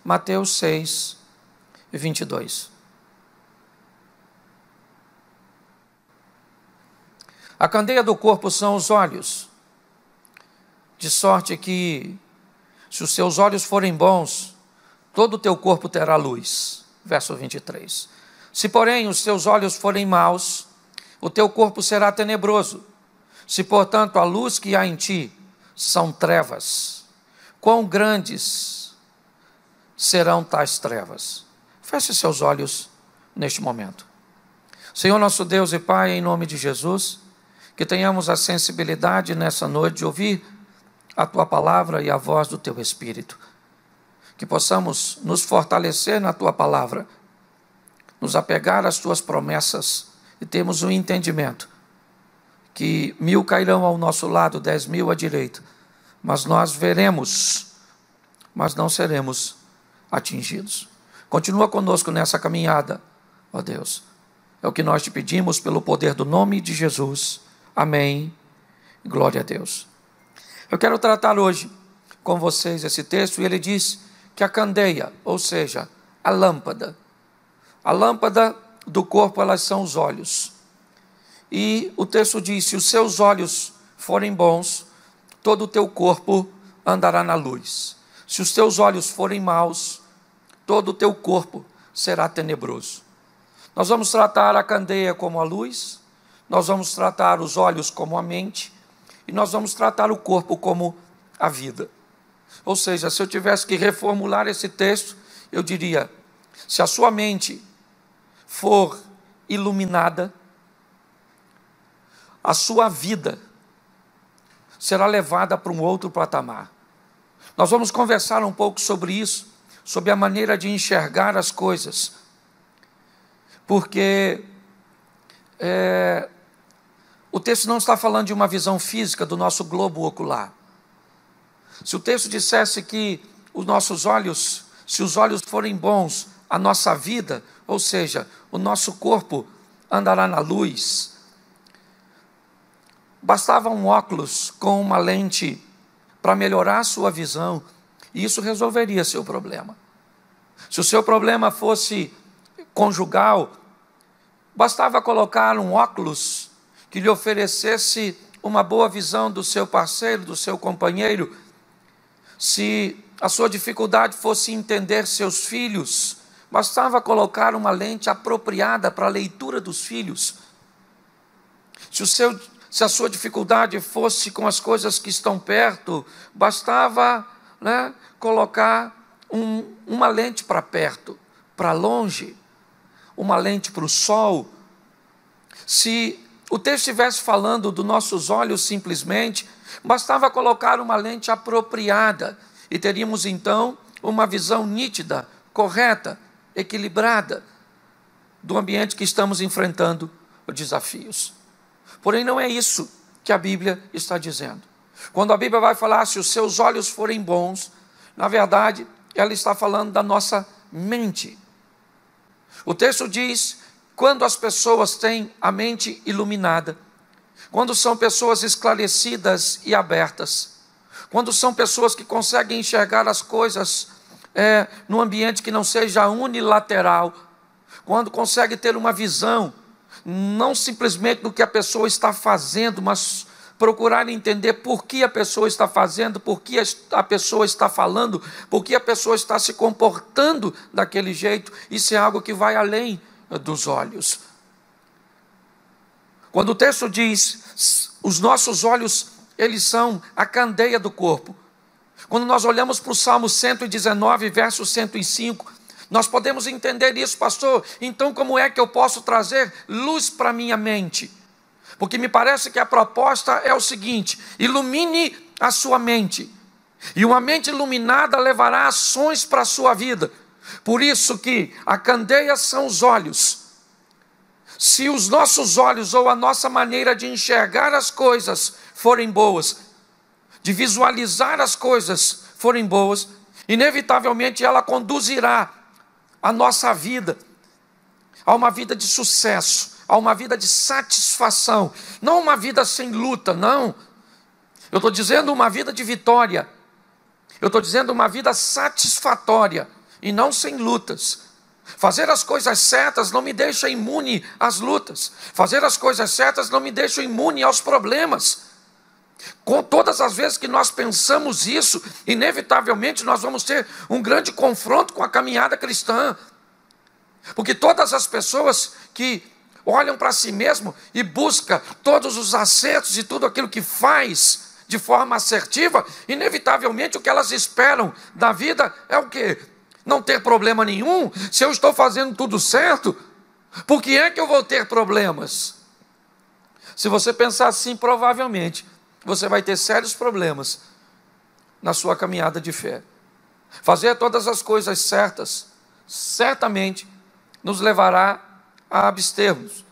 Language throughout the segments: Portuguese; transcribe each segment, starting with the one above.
Mateus 6, 22. A candeia do corpo são os olhos, de sorte que, se os seus olhos forem bons, todo o teu corpo terá luz. Verso 23. Se, porém, os teus olhos forem maus, o teu corpo será tenebroso. Se, portanto, a luz que há em ti são trevas, quão grandes serão tais trevas? Feche seus olhos neste momento. Senhor nosso Deus e Pai, em nome de Jesus, que tenhamos a sensibilidade nessa noite de ouvir a Tua palavra e a voz do Teu Espírito. Que possamos nos fortalecer na Tua palavra, nos apegar às Tuas promessas e termos um entendimento que 1000 cairão ao nosso lado, 10.000 à direita, mas nós veremos, mas não seremos atingidos. Continua conosco nessa caminhada, ó Deus. É o que nós te pedimos pelo poder do nome de Jesus. Amém. Glória a Deus. Eu quero tratar hoje com vocês esse texto, e ele diz que a candeia, ou seja, a lâmpada do corpo, elas são os olhos. E o texto diz: se os seus olhos forem bons, todo o teu corpo andará na luz. Se os teus olhos forem maus, todo o teu corpo será tenebroso. Nós vamos tratar a candeia como a luz, nós vamos tratar os olhos como a mente, e nós vamos tratar o corpo como a vida. Ou seja, se eu tivesse que reformular esse texto, eu diria: se a sua mente for iluminada, a sua vida será levada para um outro patamar. Nós vamos conversar um pouco sobre isso, sobre a maneira de enxergar as coisas, porque o texto não está falando de uma visão física do nosso globo ocular. Se o texto dissesse que os nossos olhos, se os olhos forem bons, a nossa vida, ou seja, o nosso corpo andará na luz. Bastava um óculos com uma lente para melhorar a sua visão, e isso resolveria seu problema. Se o seu problema fosse conjugal, bastava colocar um óculos que lhe oferecesse uma boa visão do seu parceiro, do seu companheiro. Se a sua dificuldade fosse entender seus filhos, bastava colocar uma lente apropriada para a leitura dos filhos. Se a sua dificuldade fosse com as coisas que estão perto, bastava, colocar uma lente para perto, para longe, uma lente para o sol. Se o texto estivesse falando dos nossos olhos simplesmente, bastava colocar uma lente apropriada e teríamos então uma visão nítida, correta, equilibrada do ambiente que estamos enfrentando, os desafios. Porém, não é isso que a Bíblia está dizendo. Quando a Bíblia vai falar se os seus olhos forem bons, na verdade, ela está falando da nossa mente. O texto diz: quando as pessoas têm a mente iluminada, quando são pessoas esclarecidas e abertas, quando são pessoas que conseguem enxergar as coisas num ambiente que não seja unilateral, quando consegue ter uma visão, não simplesmente do que a pessoa está fazendo, mas procurar entender por que a pessoa está fazendo, por que a pessoa está falando, por que a pessoa está se comportando daquele jeito. Isso é algo que vai além dos olhos. Quando o texto diz, os nossos olhos, eles são a candeia do corpo. Quando nós olhamos para o Salmo 119, verso 105, nós podemos entender isso: pastor, então como é que eu posso trazer luz para a minha mente? Porque me parece que a proposta é o seguinte: ilumine a sua mente, e uma mente iluminada levará ações para a sua vida. Por isso que a candeia são os olhos. Se os nossos olhos ou a nossa maneira de enxergar as coisas forem boas, de visualizar as coisas forem boas, inevitavelmente ela conduzirá a nossa vida a uma vida de sucesso, a uma vida de satisfação, não uma vida sem luta, não. Eu estou dizendo uma vida de vitória, eu estou dizendo uma vida satisfatória, e não sem lutas. Fazer as coisas certas não me deixa imune às lutas. Fazer as coisas certas não me deixa imune aos problemas. Com todas as vezes que nós pensamos isso, inevitavelmente nós vamos ter um grande confronto com a caminhada cristã. Porque todas as pessoas que olham para si mesmo e buscam todos os acertos e tudo aquilo que faz de forma assertiva, inevitavelmente o que elas esperam da vida é o quê? Não ter problema nenhum. Se eu estou fazendo tudo certo, por que é que eu vou ter problemas? Se você pensar assim, provavelmente você vai ter sérios problemas na sua caminhada de fé. Fazer todas as coisas certas certamente nos levará a abstermos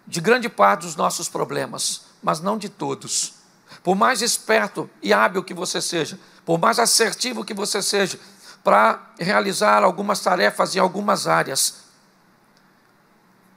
de grande parte dos nossos problemas, mas não de todos. Por mais esperto e hábil que você seja, por mais assertivo que você seja para realizar algumas tarefas em algumas áreas,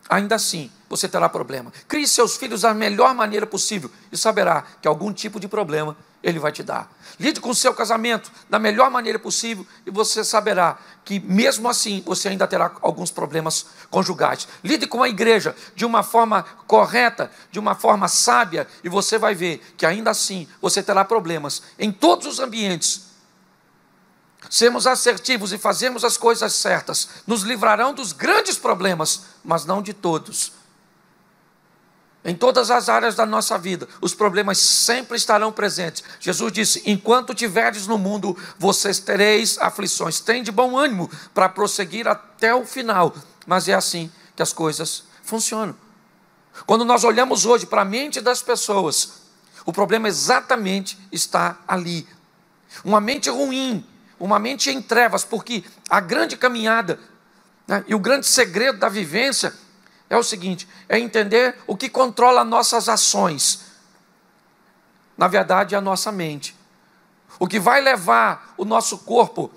ainda assim você terá problema. Crie seus filhos da melhor maneira possível e saberá que algum tipo de problema ele vai te dar. Lide com o seu casamento da melhor maneira possível e você saberá que mesmo assim você ainda terá alguns problemas conjugais. Lide com a igreja de uma forma correta, de uma forma sábia, e você vai ver que ainda assim você terá problemas em todos os ambientes. Sermos assertivos e fazermos as coisas certas nos livrarão dos grandes problemas, mas não de todos. Em todas as áreas da nossa vida, os problemas sempre estarão presentes. Jesus disse: enquanto tiverdes no mundo, vocês tereis aflições. Tem de bom ânimo para prosseguir até o final. Mas é assim que as coisas funcionam. Quando nós olhamos hoje para a mente das pessoas, o problema exatamente está ali. Uma mente ruim, uma mente em trevas, porque a grande caminhada, né, e o grande segredo da vivência é o seguinte: é entender o que controla nossas ações. Na verdade, é a nossa mente. O que vai levar o nosso corpo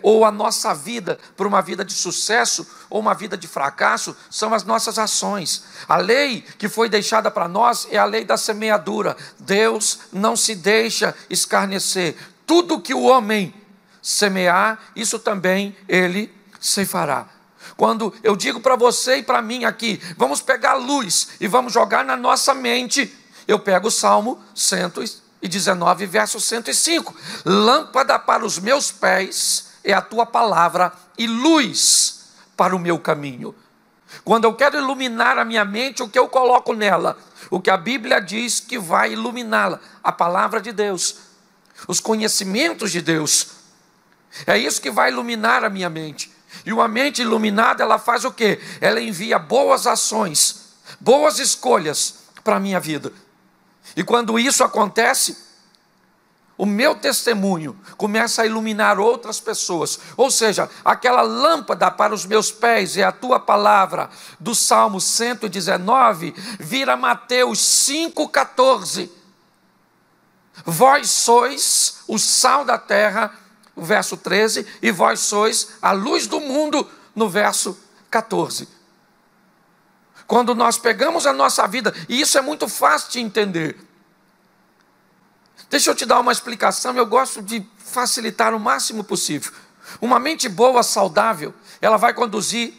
ou a nossa vida para uma vida de sucesso ou uma vida de fracasso são as nossas ações. A lei que foi deixada para nós é a lei da semeadura. Deus não se deixa escarnecer. Tudo que o homem semear, isso também ele ceifará. Quando eu digo para você e para mim aqui, vamos pegar a luz e vamos jogar na nossa mente, eu pego o Salmo 119, verso 105. Lâmpada para os meus pés é a tua palavra e luz para o meu caminho. Quando eu quero iluminar a minha mente, o que eu coloco nela? O que a Bíblia diz que vai iluminá-la? A palavra de Deus, os conhecimentos de Deus. É isso que vai iluminar a minha mente. E uma mente iluminada, ela faz o quê? Ela envia boas ações, boas escolhas para a minha vida. E quando isso acontece, o meu testemunho começa a iluminar outras pessoas. Ou seja, aquela lâmpada para os meus pés é a tua palavra, do Salmo 119, vira Mateus 5,14. Vós sois o sal da terra, o verso 13, e vós sois a luz do mundo, no verso 14. Quando nós pegamos a nossa vida, e isso é muito fácil de entender. Deixa eu te dar uma explicação, eu gosto de facilitar o máximo possível. Uma mente boa, saudável, ela vai conduzir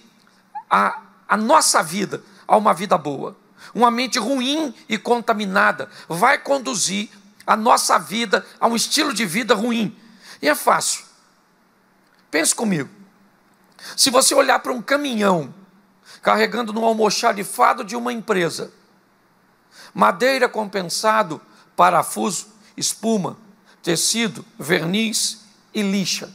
a nossa vida a uma vida boa. Uma mente ruim e contaminada vai conduzir a nossa vida a um estilo de vida ruim. E é fácil. Pense comigo. Se você olhar para um caminhão carregando no almoxarifado de uma empresa madeira compensado, parafuso, espuma, tecido, verniz e lixa.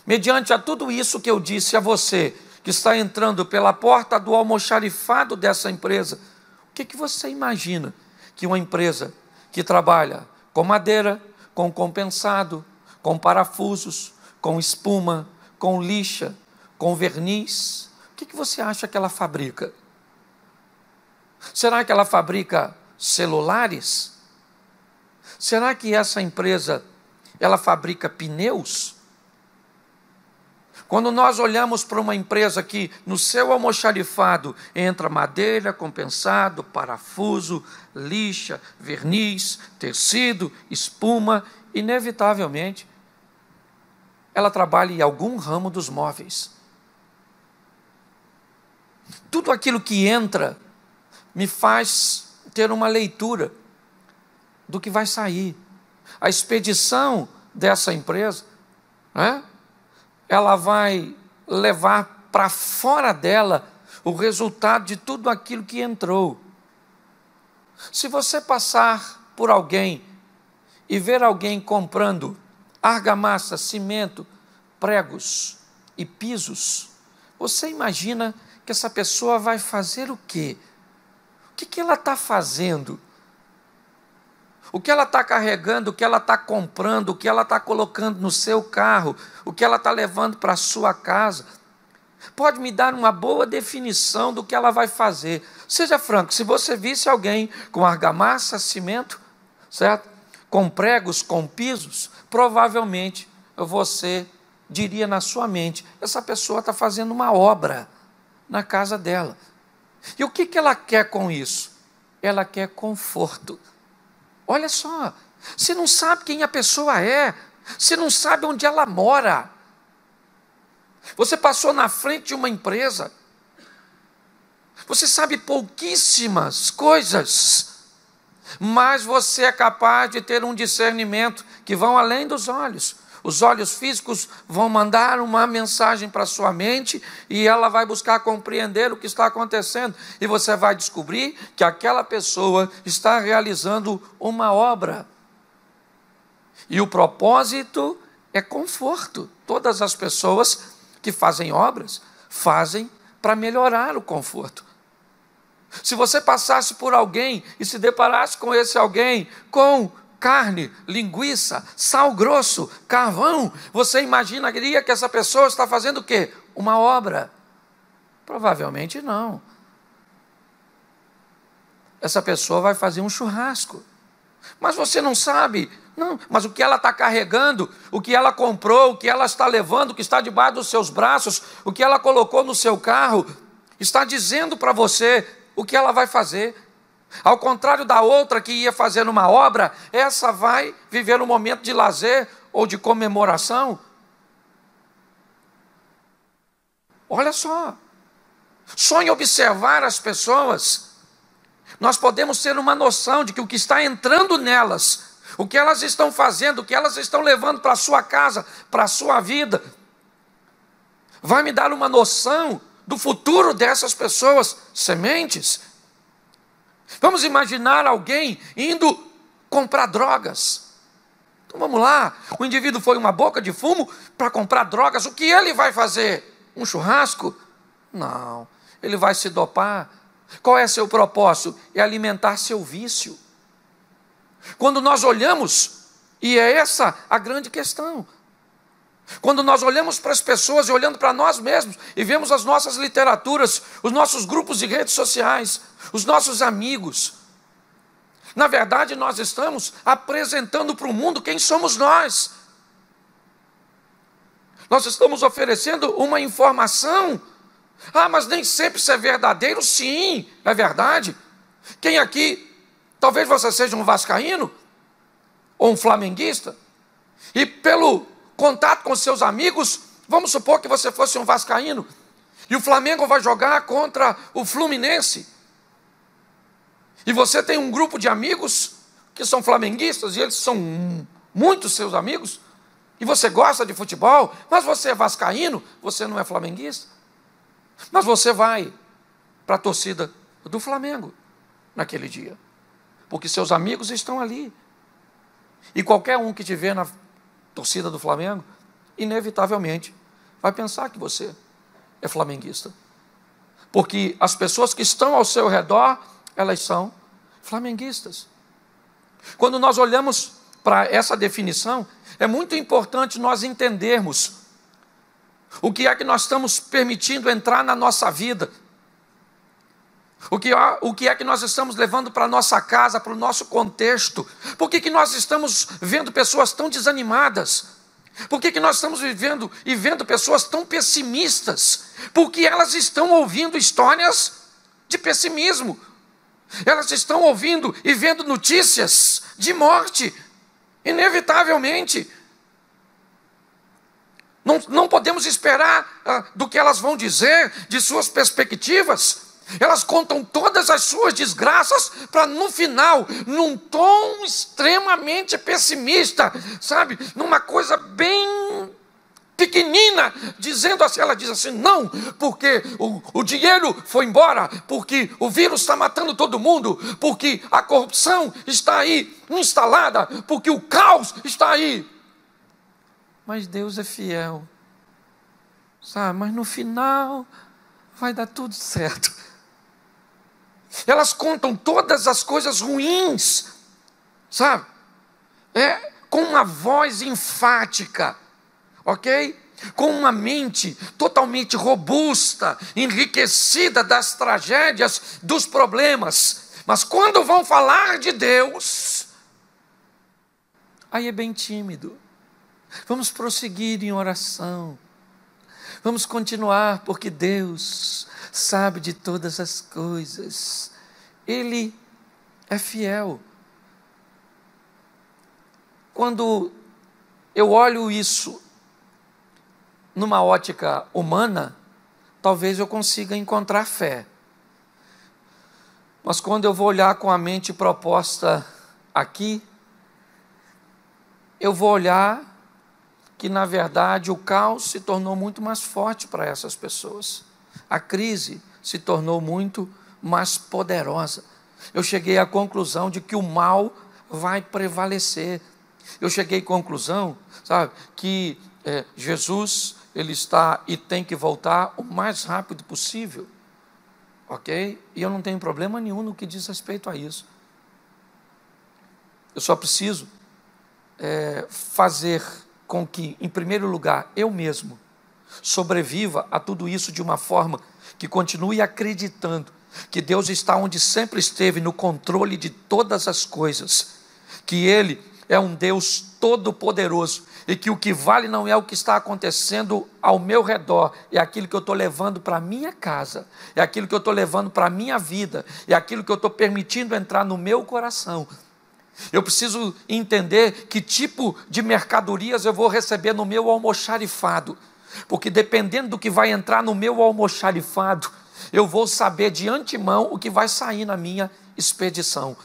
Mediante a tudo isso que eu disse a você, que está entrando pela porta do almoxarifado dessa empresa, o que você imagina que uma empresa que trabalha com madeira, com compensado, com parafusos, com espuma, com lixa, com verniz, o que você acha que ela fabrica? Será que ela fabrica celulares? Será que essa empresa, ela fabrica pneus? Quando nós olhamos para uma empresa que no seu almoxarifado entra madeira, compensado, parafuso, lixa, verniz, tecido, espuma, inevitavelmente ela trabalha em algum ramo dos móveis. Tudo aquilo que entra me faz ter uma leitura do que vai sair. A expedição dessa empresa, né, ela vai levar para fora dela o resultado de tudo aquilo que entrou. Se você passar por alguém e ver alguém comprando argamassa, cimento, pregos e pisos, você imagina que essa pessoa vai fazer o quê? O que ela está fazendo? O que ela está carregando, o que ela está comprando, o que ela está colocando no seu carro, o que ela está levando para a sua casa, pode me dar uma boa definição do que ela vai fazer. Seja franco, se você visse alguém com argamassa, cimento, certo? Com pregos, com pisos, provavelmente você diria na sua mente, essa pessoa está fazendo uma obra na casa dela. E o que ela quer com isso? Ela quer conforto. Olha só, você não sabe quem a pessoa é, você não sabe onde ela mora. Você passou na frente de uma empresa, você sabe pouquíssimas coisas, mas você é capaz de ter um discernimento que vão além dos olhos. Os olhos físicos vão mandar uma mensagem para a sua mente e ela vai buscar compreender o que está acontecendo. E você vai descobrir que aquela pessoa está realizando uma obra. E o propósito é conforto. Todas as pessoas que fazem obras, fazem para melhorar o conforto. Se você passasse por alguém e se deparasse com esse alguém com carne, linguiça, sal grosso, carvão, você imaginaria que essa pessoa está fazendo o quê? Uma obra? Provavelmente não. Essa pessoa vai fazer um churrasco. Mas você não sabe. Não, mas o que ela está carregando, o que ela comprou, o que ela está levando, o que está debaixo dos seus braços, o que ela colocou no seu carro, está dizendo para você o que ela vai fazer. Ao contrário da outra que ia fazer uma obra, essa vai viver um momento de lazer ou de comemoração. Olha só, só em observar as pessoas, nós podemos ter uma noção de que o que está entrando nelas, o que elas estão fazendo, o que elas estão levando para a sua casa, para a sua vida, vai me dar uma noção do futuro dessas pessoas, sementes. Vamos imaginar alguém indo comprar drogas. Então vamos lá, o indivíduo foi uma boca de fumo para comprar drogas, o que ele vai fazer? Um churrasco? Não, ele vai se dopar. Qual é seu propósito? É alimentar seu vício. Quando nós olhamos, e é essa a grande questão, quando nós olhamos para as pessoas e olhando para nós mesmos e vemos as nossas literaturas, os nossos grupos de redes sociais, os nossos amigos, na verdade nós estamos apresentando para o mundo quem somos nós. Nós estamos oferecendo uma informação. Ah, mas nem sempre isso é verdadeiro. Sim, é verdade. Quem aqui, talvez você seja um vascaíno ou um flamenguista, e pelo contato com seus amigos, vamos supor que você fosse um vascaíno, e o Flamengo vai jogar contra o Fluminense, e você tem um grupo de amigos que são flamenguistas, e eles são muitos seus amigos, e você gosta de futebol, mas você é vascaíno, você não é flamenguista, mas você vai para a torcida do Flamengo naquele dia, porque seus amigos estão ali, e qualquer um que te vê na torcida do Flamengo, inevitavelmente vai pensar que você é flamenguista, porque as pessoas que estão ao seu redor, elas são flamenguistas. Quando nós olhamos para essa definição, é muito importante nós entendermos o que é que nós estamos permitindo entrar na nossa vida, o que é que nós estamos levando para a nossa casa, para o nosso contexto. Por que nós estamos vendo pessoas tão desanimadas? Por que nós estamos vivendo e vendo pessoas tão pessimistas? Porque elas estão ouvindo histórias de pessimismo. Elas estão ouvindo e vendo notícias de morte, inevitavelmente. Não podemos esperar do que elas vão dizer, de suas perspectivas. Elas contam todas as suas desgraças para no final, num tom extremamente pessimista, sabe? Numa coisa bem pequenina, dizendo assim, ela diz assim, não, porque o dinheiro foi embora, porque o vírus está matando todo mundo, porque a corrupção está aí instalada, porque o caos está aí. Mas Deus é fiel, sabe? Mas no final vai dar tudo certo. Elas contam todas as coisas ruins, sabe? Com uma voz enfática, ok? Com uma mente totalmente robusta, enriquecida das tragédias, dos problemas. Mas quando vão falar de Deus, aí é bem tímido. Vamos prosseguir em oração. Vamos continuar, porque Deus sabe de todas as coisas. Ele é fiel. Quando eu olho isso numa ótica humana, talvez eu consiga encontrar fé. Mas quando eu vou olhar com a mente proposta aqui, eu vou olhar que, na verdade, o caos se tornou muito mais forte para essas pessoas. A crise se tornou muito mais poderosa. Eu cheguei à conclusão de que o mal vai prevalecer. Eu cheguei à conclusão, sabe, que Jesus, ele está e tem que voltar o mais rápido possível. Ok? E eu não tenho problema nenhum no que diz respeito a isso. Eu só preciso fazer com que, em primeiro lugar, eu mesmo sobreviva a tudo isso de uma forma que continue acreditando que Deus está onde sempre esteve, no controle de todas as coisas, que Ele é um Deus todo-poderoso e que o que vale não é o que está acontecendo ao meu redor, é aquilo que eu estou levando para a minha casa, é aquilo que eu estou levando para a minha vida, é aquilo que eu estou permitindo entrar no meu coração. Eu preciso entender que tipo de mercadorias eu vou receber no meu almoxarifado, porque dependendo do que vai entrar no meu almoxarifado, eu vou saber de antemão o que vai sair na minha expedição.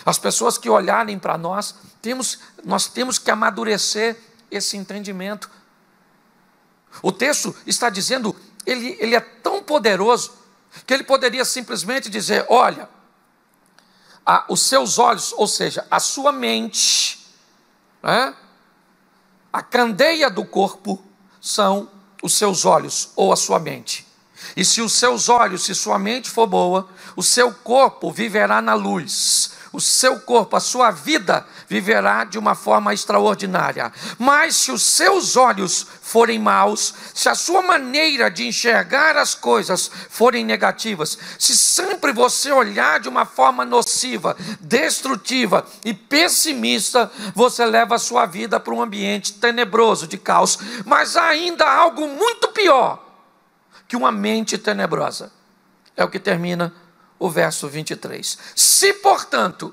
As pessoas que olharem para nós temos que amadurecer esse entendimento. O texto está dizendo, ele é tão poderoso, que ele poderia simplesmente dizer, olha, os seus olhos, ou seja, a sua mente, a candeia do corpo são os seus olhos ou a sua mente. E se os seus olhos, se sua mente for boa, o seu corpo viverá na luz. O seu corpo, a sua vida viverá de uma forma extraordinária. Mas se os seus olhos forem maus, se a sua maneira de enxergar as coisas forem negativas, se sempre você olhar de uma forma nociva, destrutiva e pessimista, você leva a sua vida para um ambiente tenebroso, de caos. Mas há ainda algo muito pior que uma mente tenebrosa. É o que termina o verso 23. Se, portanto,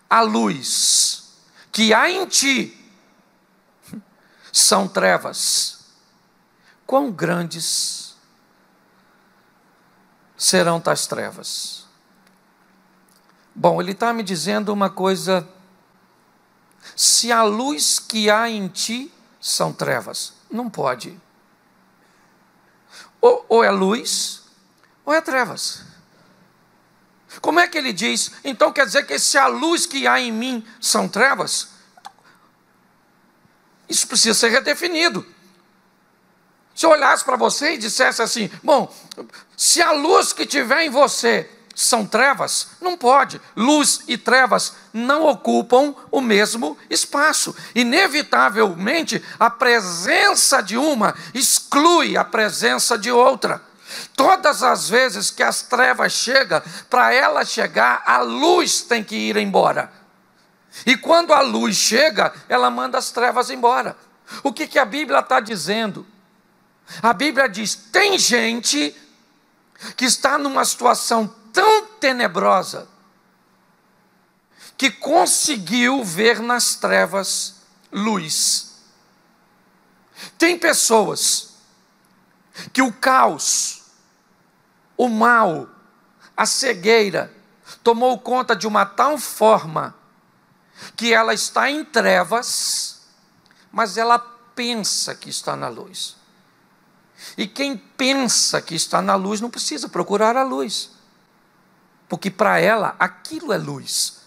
a luz que há em ti são trevas, quão grandes serão tais trevas? Bom, ele está me dizendo uma coisa. Se a luz que há em ti são trevas, não pode. Ou é luz, ou é trevas. Como é que ele diz? Então quer dizer que se a luz que há em mim são trevas? Isso precisa ser redefinido. Se eu olhasse para você e dissesse assim, bom, se a luz que tiver em você são trevas, não pode. Luz e trevas não ocupam o mesmo espaço. Inevitavelmente, a presença de uma exclui a presença de outra. Todas as vezes que as trevas chegam, para ela chegar, a luz tem que ir embora. E quando a luz chega, ela manda as trevas embora. O que a Bíblia está dizendo? A Bíblia diz, tem gente que está numa situação tão tenebrosa, que conseguiu ver nas trevas luz. Tem pessoas que o caos, o mal, a cegueira tomou conta de uma tal forma que ela está em trevas, mas ela pensa que está na luz. E quem pensa que está na luz não precisa procurar a luz, porque para ela aquilo é luz.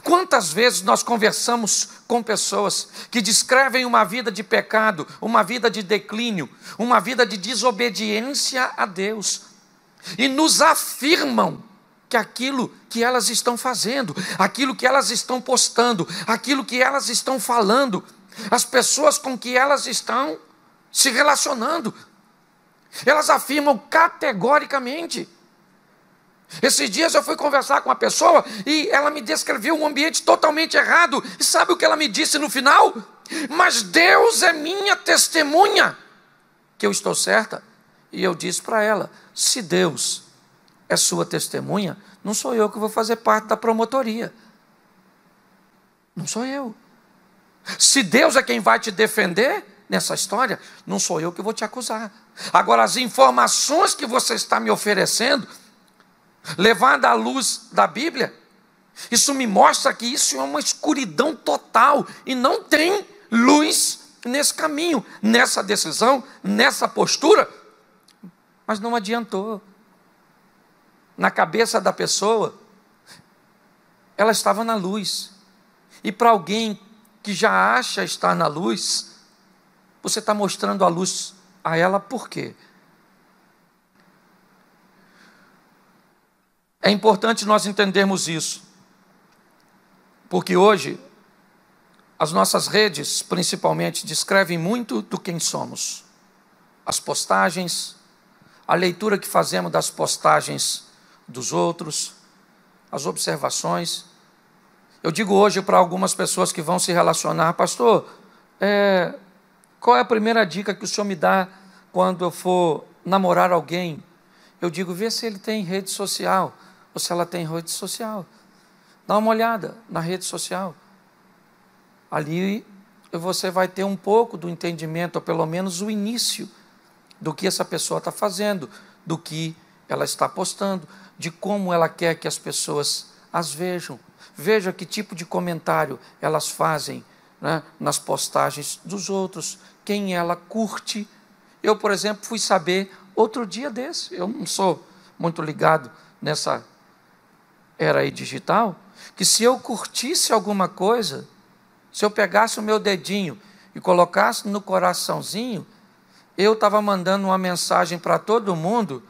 Quantas vezes nós conversamos com pessoas que descrevem uma vida de pecado, uma vida de declínio, uma vida de desobediência a Deus, e nos afirmam que aquilo que elas estão fazendo, aquilo que elas estão postando, aquilo que elas estão falando, as pessoas com que elas estão se relacionando, elas afirmam categoricamente. Esses dias eu fui conversar com uma pessoa e ela me descreveu um ambiente totalmente errado. E sabe o que ela me disse no final? Mas Deus é minha testemunha que eu estou certa. E eu disse para ela, se Deus é sua testemunha, não sou eu que vou fazer parte da promotoria. Não sou eu. Se Deus é quem vai te defender nessa história, não sou eu que vou te acusar. Agora, as informações que você está me oferecendo, levada à luz da Bíblia, isso me mostra que isso é uma escuridão total e não tem luz nesse caminho, nessa decisão, nessa postura. Mas não adiantou. Na cabeça da pessoa, ela estava na luz. E para alguém que já acha estar na luz, você está mostrando a luz a ela por quê? É importante nós entendermos isso, porque hoje as nossas redes, principalmente, descrevem muito do quem somos. As postagens, a leitura que fazemos das postagens dos outros, as observações. Eu digo hoje para algumas pessoas que vão se relacionar, pastor, qual é a primeira dica que o senhor me dá quando eu for namorar alguém? Eu digo, vê se ele tem rede social, ou se ela tem rede social. Dá uma olhada na rede social. Ali você vai ter um pouco do entendimento, ou pelo menos o início, do que essa pessoa está fazendo, do que ela está postando, de como ela quer que as pessoas as vejam. Veja que tipo de comentário elas fazem, né, nas postagens dos outros, quem ela curte. Eu, por exemplo, fui saber outro dia desse, eu não sou muito ligado nessa era aí digital, que se eu curtisse alguma coisa, se eu pegasse o meu dedinho e colocasse no coraçãozinho, eu estava mandando uma mensagem para todo mundo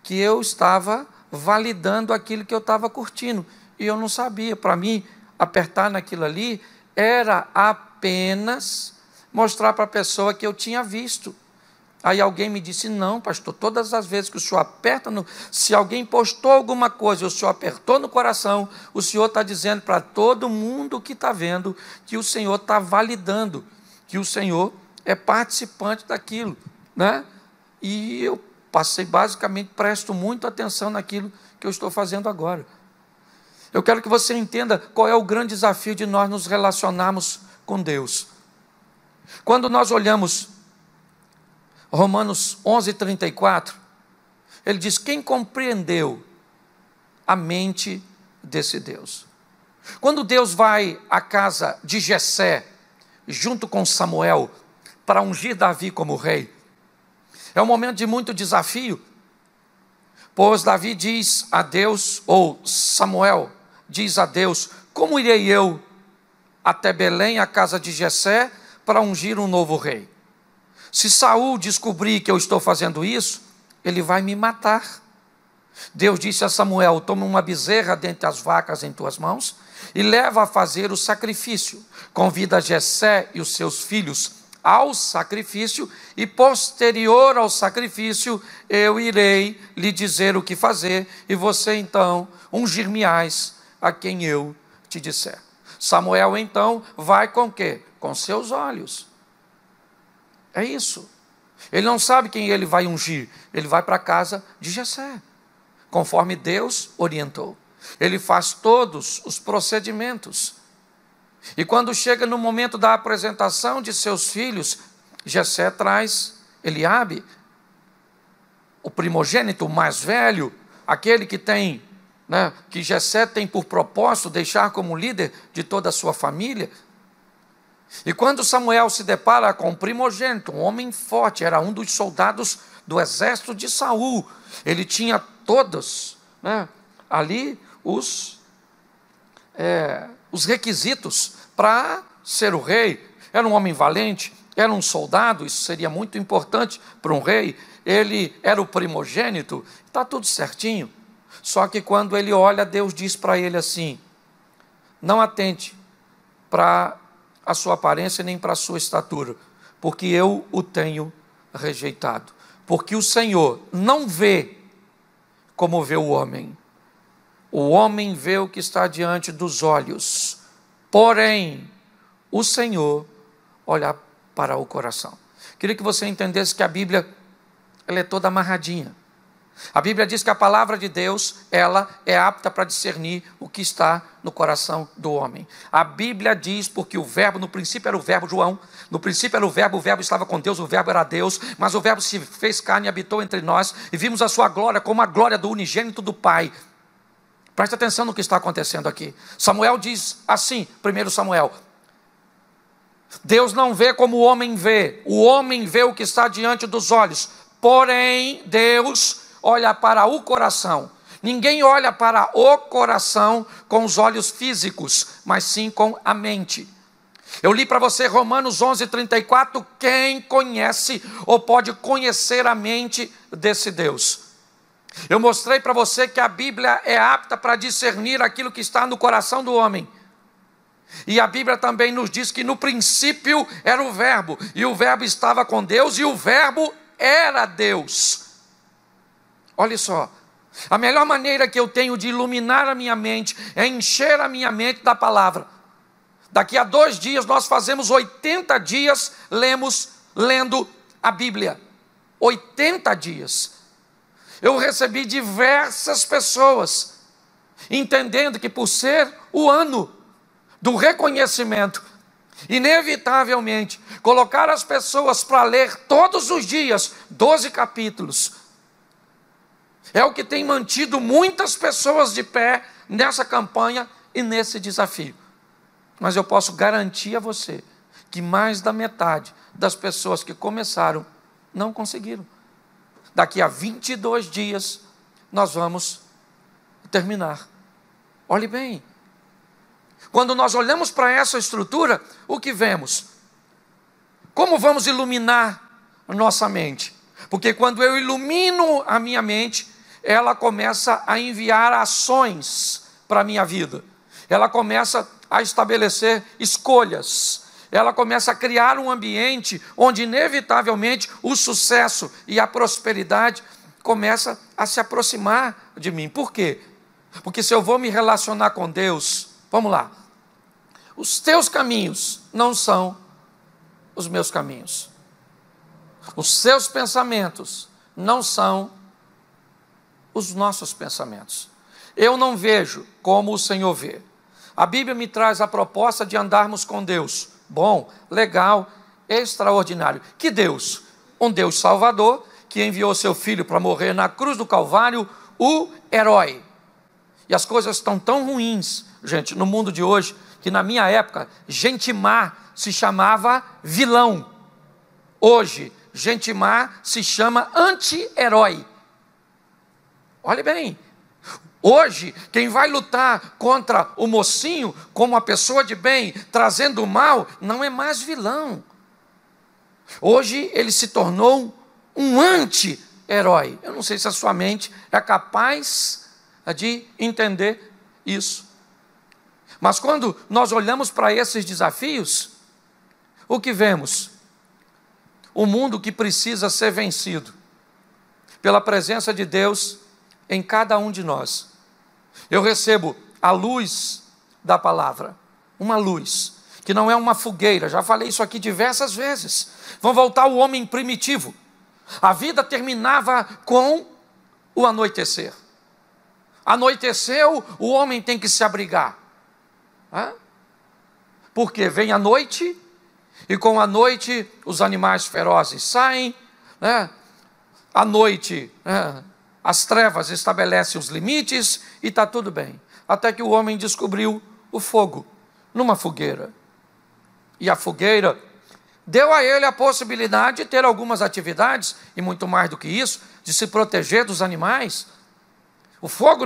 que eu estava validando aquilo que eu estava curtindo. E eu não sabia. Para mim, apertar naquilo ali era apenas mostrar para a pessoa que eu tinha visto. Aí alguém me disse, não, pastor, todas as vezes que o senhor aperta, se alguém postou alguma coisa e o senhor apertou no coração, o senhor está dizendo para todo mundo que está vendo que o senhor está validando, que o senhor é participante daquilo, né? E eu passei, basicamente, presto muito atenção naquilo que eu estou fazendo agora. Eu quero que você entenda qual é o grande desafio de nós nos relacionarmos com Deus. Quando nós olhamos Romanos 11:34, ele diz, quem compreendeu a mente desse Deus? Quando Deus vai à casa de Jessé, junto com Samuel, para ungir Davi como rei, é um momento de muito desafio, pois Davi diz a Deus, ou Samuel diz a Deus, como irei eu até Belém, a casa de Jessé, para ungir um novo rei? Se Saul descobrir que eu estou fazendo isso, ele vai me matar. Deus disse a Samuel, toma uma bezerra dentre as vacas em tuas mãos e leva a fazer o sacrifício. Convida Jessé e os seus filhos ao sacrifício e posterior ao sacrifício eu irei lhe dizer o que fazer e você então ungir-me-ás a quem eu te disser. Samuel então vai com o quê? Com seus olhos. É isso. Ele não sabe quem ele vai ungir. Ele vai para a casa de Jessé, conforme Deus orientou. Ele faz todos os procedimentos. E quando chega no momento da apresentação de seus filhos, Jessé traz Eliabe, o primogênito, o mais velho, aquele que tem, que Jessé tem por propósito deixar como líder de toda a sua família. E quando Samuel se depara com o primogênito, um homem forte, era um dos soldados do exército de Saul, ele tinha todos ali os requisitos para ser o rei. Era um homem valente, era um soldado, isso seria muito importante para um rei. Ele era o primogênito, está tudo certinho. Só que quando ele olha, Deus diz para ele assim: não atente para a sua aparência nem para a sua estatura, porque eu o tenho rejeitado. Porque o Senhor não vê como vê o homem. O homem vê o que está diante dos olhos, porém o Senhor olha para o coração. Queria que você entendesse que a Bíblia, ela é toda amarradinha. A Bíblia diz que a palavra de Deus, ela é apta para discernir o que está no coração do homem. A Bíblia diz, porque o verbo, no princípio era o verbo, João, no princípio era o verbo estava com Deus, o verbo era Deus, mas o verbo se fez carne e habitou entre nós, e vimos a sua glória como a glória do unigênito do Pai. Preste atenção no que está acontecendo aqui. Samuel diz assim, 1 Samuel: Deus não vê como o homem vê o que está diante dos olhos, porém Deus olha para o coração. Ninguém olha para o coração com os olhos físicos, mas sim com a mente. Eu li para você Romanos 11:34, quem conhece ou pode conhecer a mente desse Deus? Eu mostrei para você que a Bíblia é apta para discernir aquilo que está no coração do homem. E a Bíblia também nos diz que no princípio era o verbo, e o verbo estava com Deus, e o verbo era Deus. Olha só, a melhor maneira que eu tenho de iluminar a minha mente é encher a minha mente da palavra. Daqui a 2 dias nós fazemos 80 dias lendo a Bíblia. 80 dias. Eu recebi diversas pessoas, entendendo que por ser o ano do reconhecimento, inevitavelmente, colocar as pessoas para ler todos os dias 12 capítulos, é o que tem mantido muitas pessoas de pé nessa campanha e nesse desafio. Mas eu posso garantir a você que mais da metade das pessoas que começaram não conseguiram. Daqui a 22 dias nós vamos terminar. Olhe bem, quando nós olhamos para essa estrutura, o que vemos? Como vamos iluminar a nossa mente? Porque quando eu ilumino a minha mente, ela começa a enviar ações para a minha vida. Ela começa a estabelecer escolhas. Ela começa a criar um ambiente onde inevitavelmente o sucesso e a prosperidade começa a se aproximar de mim. Por quê? Porque se eu vou me relacionar com Deus, vamos lá, os teus caminhos não são os meus caminhos. Os seus pensamentos não são os nossos pensamentos. Eu não vejo como o Senhor vê. A Bíblia me traz a proposta de andarmos com Deus. Bom, legal, extraordinário. Que Deus? Um Deus salvador, que enviou seu Filho para morrer na cruz do Calvário, o herói. E as coisas estão tão ruins, gente, no mundo de hoje, que na minha época, gente má se chamava vilão. Hoje, gente má se chama anti-herói. Olhe bem, hoje, quem vai lutar contra o mocinho, como uma pessoa de bem, trazendo o mal, não é mais vilão. Hoje, ele se tornou um anti-herói. Eu não sei se a sua mente é capaz de entender isso. Mas quando nós olhamos para esses desafios, o que vemos? Um mundo que precisa ser vencido pela presença de Deus em cada um de nós. Eu recebo a luz da palavra, uma luz, que não é uma fogueira, já falei isso aqui diversas vezes. Vamos voltar ao homem primitivo. A vida terminava com o anoitecer. Anoiteceu, o homem tem que se abrigar. porque vem a noite, e com a noite os animais ferozes saem, né? À noite, né? As trevas estabelecem os limites e está tudo bem. Até que o homem descobriu o fogo numa fogueira. E a fogueira deu a ele a possibilidade de ter algumas atividades, e muito mais do que isso, de se proteger dos animais. O fogo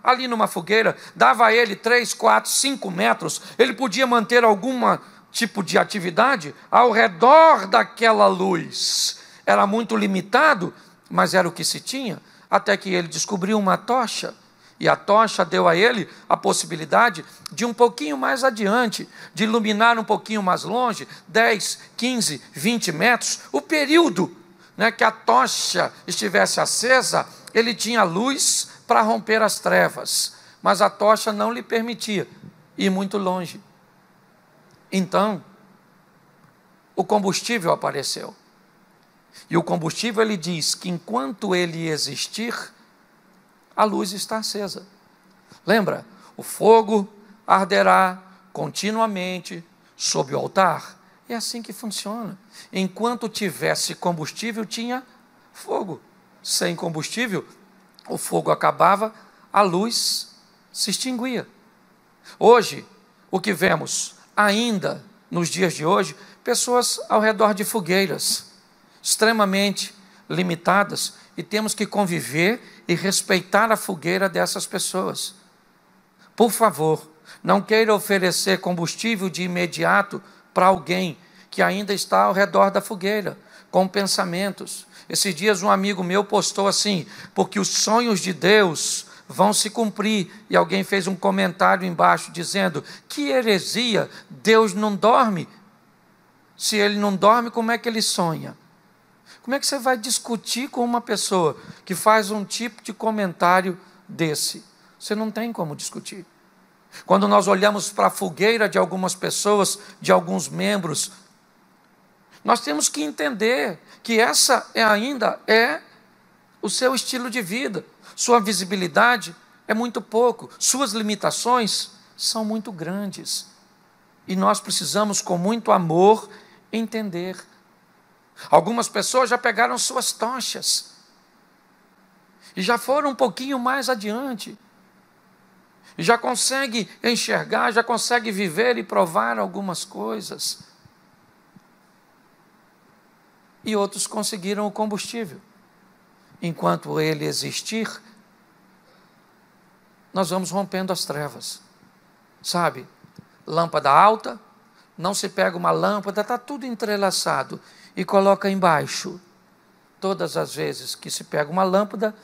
ali numa fogueira dava a ele 3, 4, 5 metros, ele podia manter algum tipo de atividade ao redor daquela luz. Era muito limitado, mas era o que se tinha, até que ele descobriu uma tocha. E a tocha deu a ele a possibilidade de um pouquinho mais adiante, de iluminar um pouquinho mais longe, 10, 15, 20 metros. O período, né, que a tocha estivesse acesa, ele tinha luz para romper as trevas, mas a tocha não lhe permitia ir muito longe. Então, o combustível apareceu. E o combustível, ele diz que enquanto ele existir, a luz está acesa. Lembra? O fogo arderá continuamente sob o altar. É assim que funciona. Enquanto tivesse combustível, tinha fogo. Sem combustível, o fogo acabava, a luz se extinguia. Hoje, o que vemos ainda nos dias de hoje, pessoas ao redor de fogueiras, extremamente limitadas, e temos que conviver e respeitar a fogueira dessas pessoas. Por favor, não queira oferecer combustível de imediato para alguém que ainda está ao redor da fogueira, com pensamentos. Esses dias um amigo meu postou assim: porque os sonhos de Deus vão se cumprir, e alguém fez um comentário embaixo dizendo: que heresia, Deus não dorme. Se ele não dorme, como é que ele sonha? Como é que você vai discutir com uma pessoa que faz um tipo de comentário desse? Você não tem como discutir. Quando nós olhamos para a fogueira de algumas pessoas, de alguns membros, nós temos que entender que essa ainda é o seu estilo de vida. Sua visibilidade é muito pouco, suas limitações são muito grandes. E nós precisamos, com muito amor, entender. Algumas pessoas já pegaram suas tochas e já foram um pouquinho mais adiante, e já consegue enxergar, já consegue viver e provar algumas coisas. E outros conseguiram o combustível. Enquanto ele existir, nós vamos rompendo as trevas. Sabe, lâmpada alta, não se pega uma lâmpada, está tudo entrelaçado, e coloca embaixo. Todas as vezes que se pega uma lâmpada,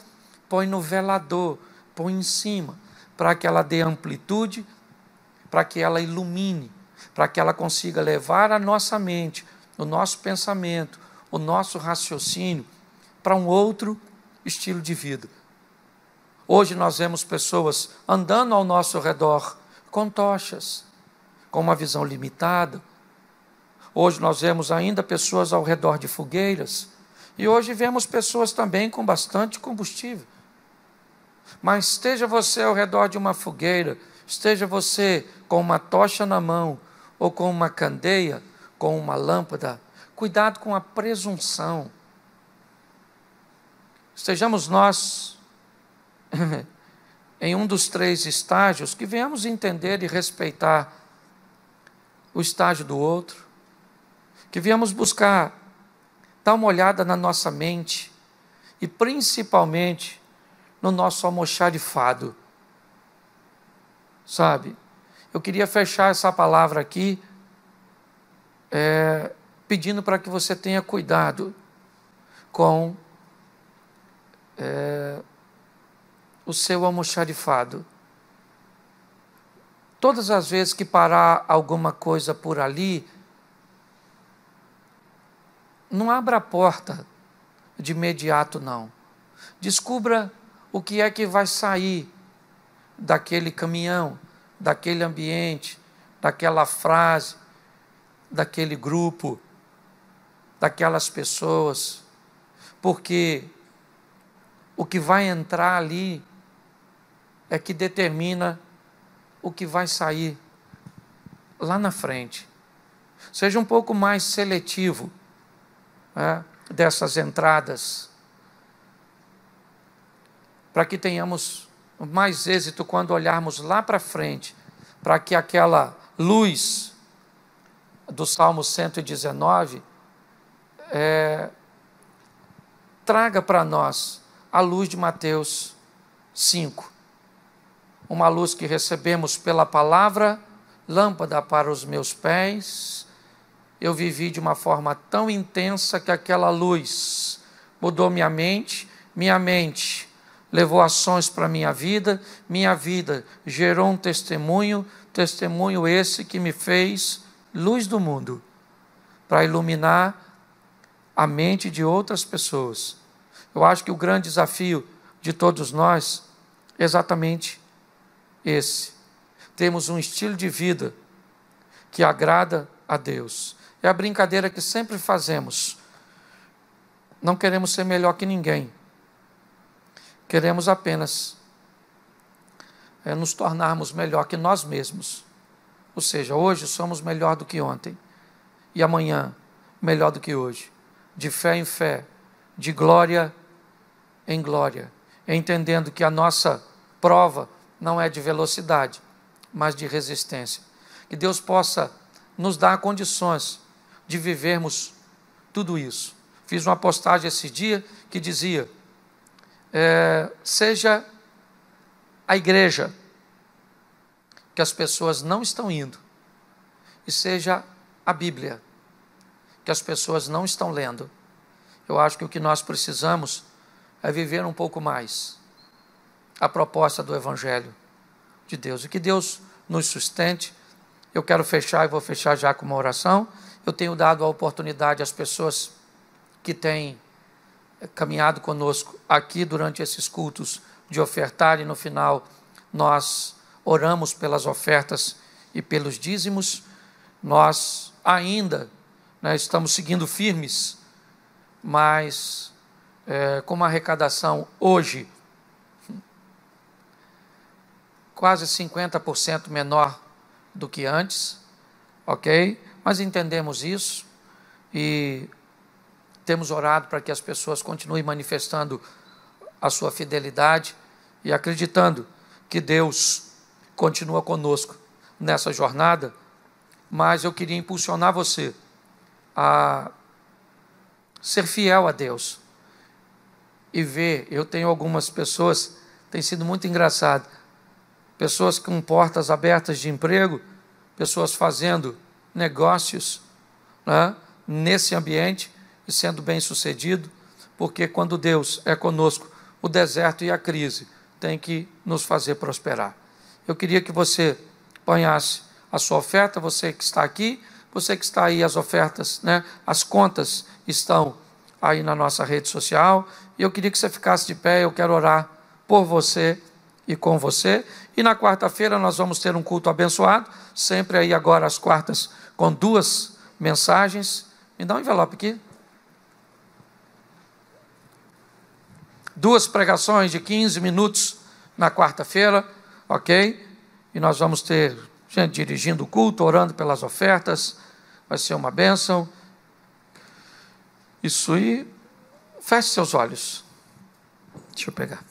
põe no velador, põe em cima, para que ela dê amplitude, para que ela ilumine, para que ela consiga levar a nossa mente, o nosso pensamento, o nosso raciocínio para um outro estilo de vida. Hoje nós vemos pessoas andando ao nosso redor com tochas, com uma visão limitada. Hoje nós vemos ainda pessoas ao redor de fogueiras, e hoje vemos pessoas também com bastante combustível. Mas esteja você ao redor de uma fogueira, esteja você com uma tocha na mão, ou com uma candeia, com uma lâmpada, cuidado com a presunção. Estejamos nós em um dos 3 estágios, que venhamos entender e respeitar o estágio do outro, que venhamos buscar dar uma olhada na nossa mente, e principalmente no nosso almoxarifado. Sabe, eu queria fechar essa palavra aqui, pedindo para que você tenha cuidado com o seu almoxarifado. Todas as vezes que parar alguma coisa por ali, não abra a porta de imediato, não. Descubra o que é que vai sair daquele caminhão, daquele ambiente, daquela frase, daquele grupo, daquelas pessoas, porque o que vai entrar ali é que determina o que vai sair lá na frente. Seja um pouco mais seletivo, né, dessas entradas, para que tenhamos mais êxito quando olharmos lá para frente, para que aquela luz do Salmo 119 traga para nós a luz de Mateus 5. Uma luz que recebemos pela palavra, lâmpada para os meus pés. Eu vivi de uma forma tão intensa que aquela luz mudou minha mente levou ações para a minha vida gerou um testemunho esse que me fez luz do mundo, para iluminar a mente de outras pessoas. Eu acho que o grande desafio de todos nós é exatamente esse. Temos um estilo de vida que agrada a Deus. É a brincadeira que sempre fazemos. Não queremos ser melhor que ninguém. Queremos apenas nos tornarmos melhor que nós mesmos. Ou seja, hoje somos melhor do que ontem. E amanhã, melhor do que hoje. De fé em fé, de glória em glória. Entendendo que a nossa prova não é de velocidade, mas de resistência. Que Deus possa nos dar condições de vivermos tudo isso. Fiz uma postagem esse dia que dizia, seja a igreja que as pessoas não estão indo, e seja a Bíblia que as pessoas não estão lendo. Eu acho que o que nós precisamos é viver um pouco mais a proposta do Evangelho de Deus, e que Deus nos sustente. Eu quero fechar, e vou fechar já com uma oração. Eu tenho dado a oportunidade às pessoas que têm caminhado conosco aqui durante esses cultos de ofertar, e no final nós oramos pelas ofertas e pelos dízimos. Nós ainda estamos seguindo firmes, mas com uma arrecadação hoje quase 50% menor do que antes, ok? Mas entendemos isso e temos orado para que as pessoas continuem manifestando a sua fidelidade e acreditando que Deus continua conosco nessa jornada. Mas eu queria impulsionar você a ser fiel a Deus e ver. Eu tenho algumas pessoas, tem sido muito engraçado, pessoas com portas abertas de emprego, pessoas fazendo negócios, né, nesse ambiente e sendo bem-sucedido, porque quando Deus é conosco, o deserto e a crise têm que nos fazer prosperar. Eu queria que você ponhasse a sua oferta, você que está aqui, você que está aí, as ofertas, né, as contas estão aí na nossa rede social, e eu queria que você ficasse de pé. Eu quero orar por você e com você. E na quarta-feira nós vamos ter um culto abençoado, sempre aí agora às quartas, com 2 mensagens. Me dá um envelope aqui. 2 pregações de 15 minutos na quarta-feira, ok? E nós vamos ter gente dirigindo o culto, orando pelas ofertas. Vai ser uma bênção. Isso aí. Feche seus olhos. Deixa eu pegar.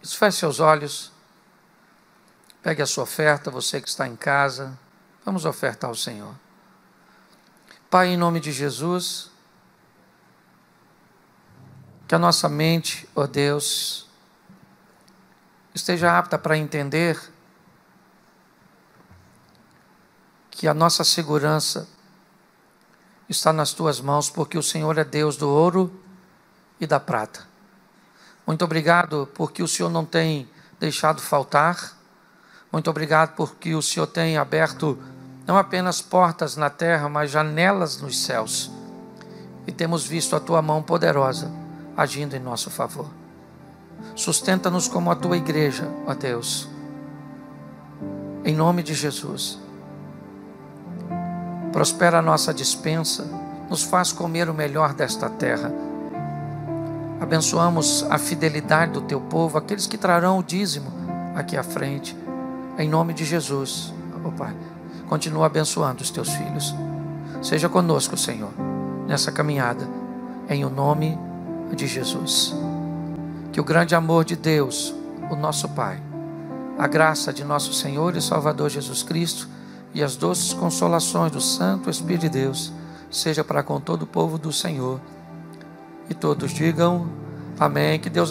Isso, feche seus olhos. Pegue a sua oferta, você que está em casa. Vamos ofertar ao Senhor. Pai, em nome de Jesus, que a nossa mente, ó Deus, esteja apta para entender que a nossa segurança está nas Tuas mãos, porque o Senhor é Deus do ouro e da prata. Muito obrigado porque o Senhor não tem deixado faltar. Muito obrigado porque o Senhor tem aberto não apenas portas na terra, mas janelas nos céus. E temos visto a Tua mão poderosa agindo em nosso favor. Sustenta-nos como a Tua igreja, ó Deus. Em nome de Jesus. Prospera a nossa despensa, nos faz comer o melhor desta terra. Abençoamos a fidelidade do teu povo, aqueles que trarão o dízimo aqui à frente, em nome de Jesus. Oh Pai, continua abençoando os teus filhos. Seja conosco, Senhor, nessa caminhada, em o nome de Jesus. Que o grande amor de Deus, o nosso Pai, a graça de nosso Senhor e Salvador Jesus Cristo e as doces consolações do Santo Espírito de Deus seja para com todo o povo do Senhor. E todos digam amém. Que Deus